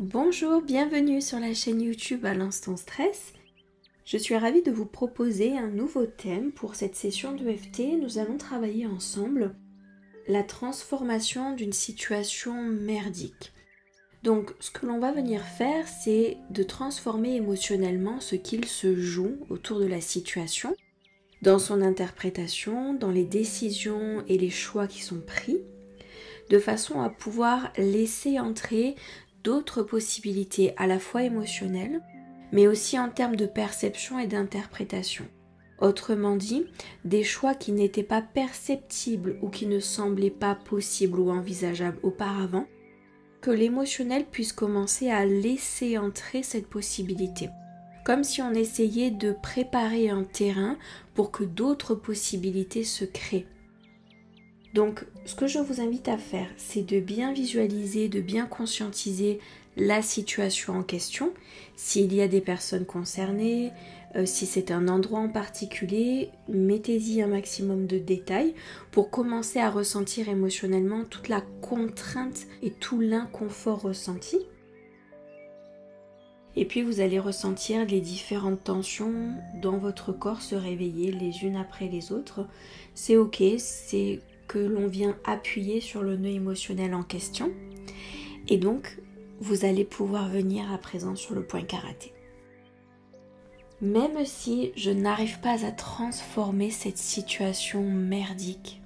Bonjour, bienvenue sur la chaîne YouTube à l'instant stress. Je suis ravie de vous proposer un nouveau thème pour cette session d'EFT. Nous allons travailler ensemble la transformation d'une situation merdique. Donc ce que l'on va venir faire, c'est de transformer émotionnellement ce qu'il se joue autour de la situation, dans son interprétation, dans les décisions et les choix qui sont pris, de façon à pouvoir laisser entrer d'autres possibilités à la fois émotionnelles, mais aussi en termes de perception et d'interprétation. Autrement dit, des choix qui n'étaient pas perceptibles ou qui ne semblaient pas possibles ou envisageables auparavant, que l'émotionnel puisse commencer à laisser entrer cette possibilité. Comme si on essayait de préparer un terrain pour que d'autres possibilités se créent. Donc, ce que je vous invite à faire, c'est de bien visualiser, de bien conscientiser la situation en question, s'il y a des personnes concernées, si c'est un endroit en particulier, mettez-y un maximum de détails pour commencer à ressentir émotionnellement toute la contrainte et tout l'inconfort ressenti. Et puis vous allez ressentir les différentes tensions dans votre corps se réveiller les unes après les autres. C'est ok, c'est que l'on vient appuyer sur le nœud émotionnel en question. Et donc, vous allez pouvoir venir à présent sur le point karaté. Même si je n'arrive pas à transformer cette situation merdique,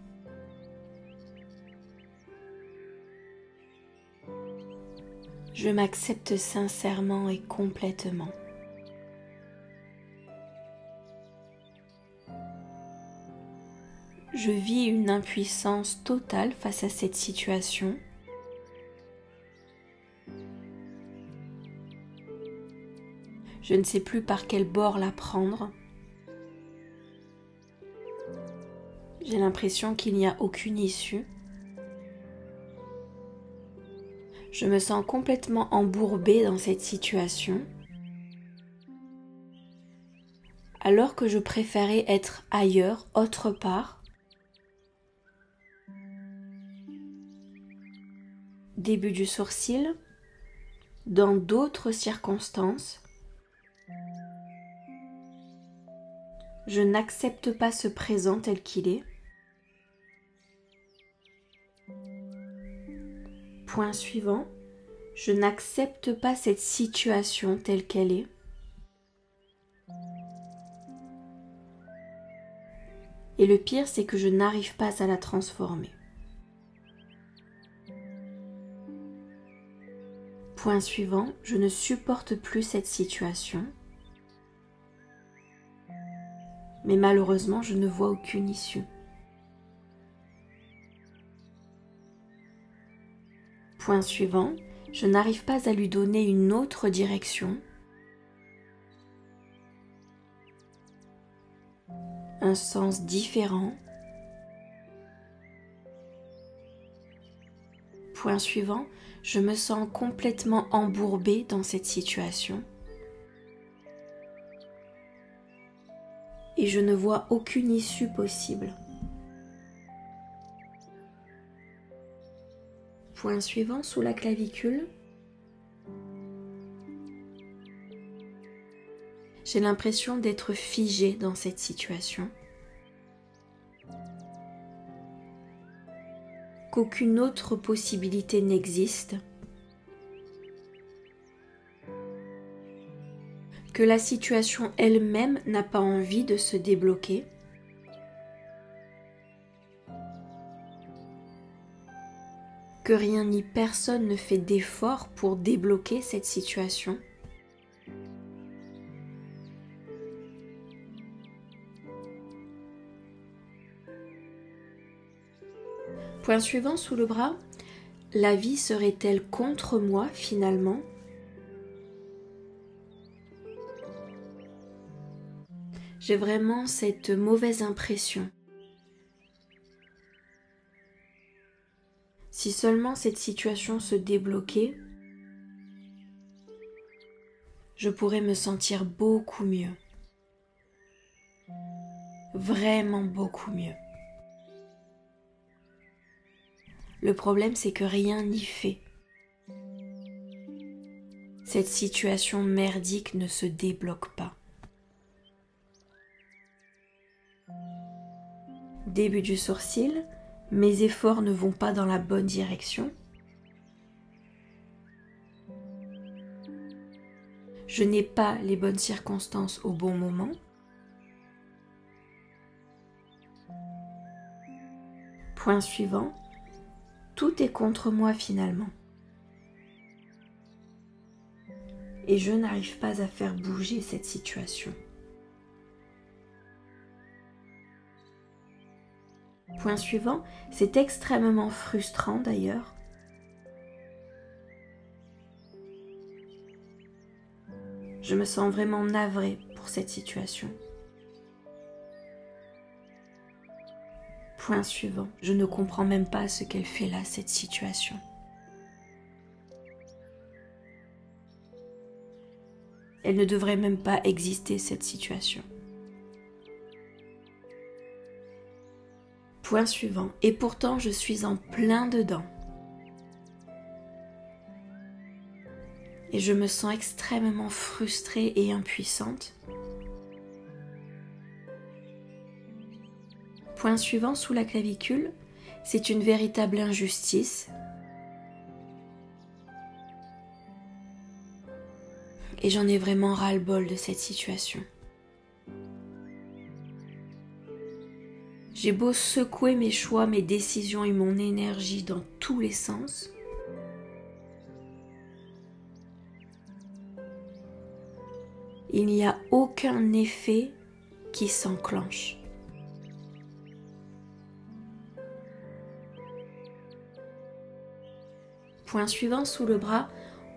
je m'accepte sincèrement et complètement. Je vis une impuissance totale face à cette situation. Je ne sais plus par quel bord la prendre. J'ai l'impression qu'il n'y a aucune issue. Je me sens complètement embourbée dans cette situation, alors que je préférais être ailleurs, autre part. Début du sourcil, dans d'autres circonstances. Je n'accepte pas ce présent tel qu'il est. Point suivant, je n'accepte pas cette situation telle qu'elle est. Et le pire, c'est que je n'arrive pas à la transformer. Point suivant, je ne supporte plus cette situation. Mais malheureusement, je ne vois aucune issue. Point suivant, je n'arrive pas à lui donner une autre direction. Un sens différent. Point suivant, je me sens complètement embourbée dans cette situation. Et je ne vois aucune issue possible. Point suivant, sous la clavicule. J'ai l'impression d'être figée dans cette situation. Qu'aucune autre possibilité n'existe. Que la situation elle-même n'a pas envie de se débloquer. Que rien ni personne ne fait d'effort pour débloquer cette situation. Point suivant, sous le bras, la vie serait-elle contre moi finalement ? J'ai vraiment cette mauvaise impression. Si seulement cette situation se débloquait, je pourrais me sentir beaucoup mieux. Vraiment beaucoup mieux. Le problème, c'est que rien n'y fait. Cette situation merdique ne se débloque pas. Début du sourcil, mes efforts ne vont pas dans la bonne direction. Je n'ai pas les bonnes circonstances au bon moment. Point suivant, tout est contre moi finalement. Et je n'arrive pas à faire bouger cette situation. Point suivant, c'est extrêmement frustrant d'ailleurs. Je me sens vraiment navrée pour cette situation. Point suivant, je ne comprends même pas ce qu'elle fait là, cette situation. Elle ne devrait même pas exister, cette situation. Point suivant, et pourtant je suis en plein dedans. Et je me sens extrêmement frustrée et impuissante. Point suivant, sous la clavicule, c'est une véritable injustice. Et j'en ai vraiment ras-le-bol de cette situation. J'ai beau secouer mes choix, mes décisions et mon énergie dans tous les sens. Il n'y a aucun effet qui s'enclenche. Point suivant, sous le bras,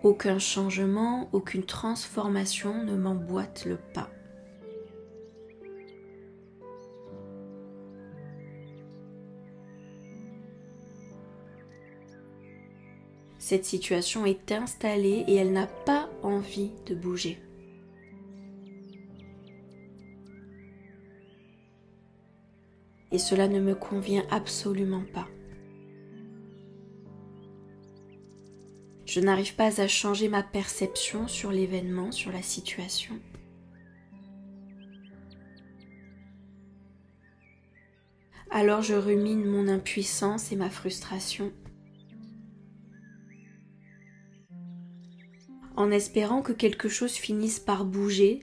aucun changement, aucune transformation ne m'emboîte le pas. Cette situation est installée et elle n'a pas envie de bouger. Et cela ne me convient absolument pas. Je n'arrive pas à changer ma perception sur l'événement, sur la situation. Alors je rumine mon impuissance et ma frustration, en espérant que quelque chose finisse par bouger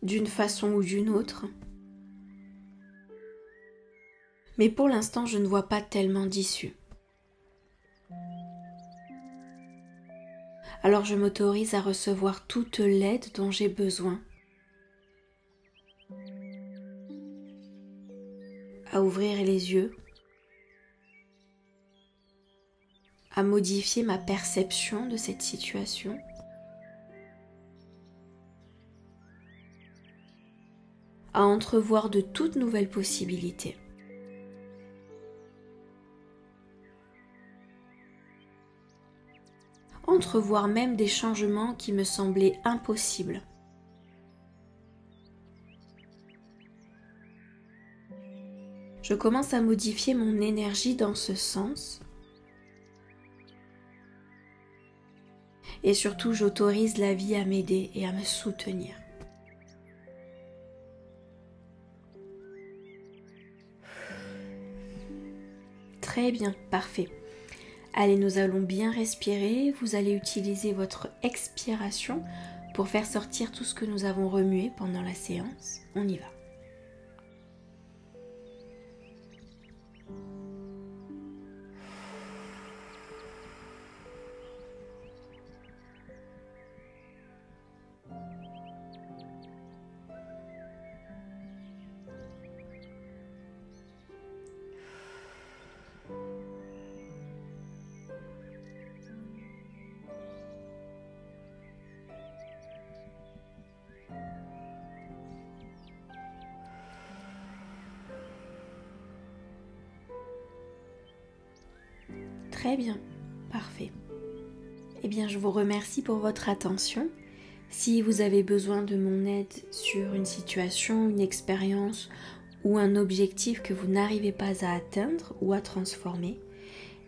d'une façon ou d'une autre. Mais pour l'instant, je ne vois pas tellement d'issue. Alors je m'autorise à recevoir toute l'aide dont j'ai besoin, à ouvrir les yeux, à modifier ma perception de cette situation, à entrevoir de toutes nouvelles possibilités. Entrevoir même des changements qui me semblaient impossibles. Je commence à modifier mon énergie dans ce sens. Et surtout, j'autorise la vie à m'aider et à me soutenir. Très bien, parfait. Allez, nous allons bien respirer. Vous allez utiliser votre expiration pour faire sortir tout ce que nous avons remué pendant la séance. On y va. Très bien, parfait. Eh bien, je vous remercie pour votre attention. Si vous avez besoin de mon aide sur une situation, une expérience ou un objectif que vous n'arrivez pas à atteindre ou à transformer,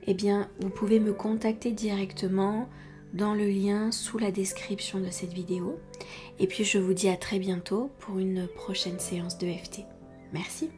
eh bien vous pouvez me contacter directement dans le lien sous la description de cette vidéo. Et puis je vous dis à très bientôt pour une prochaine séance d'EFT. Merci.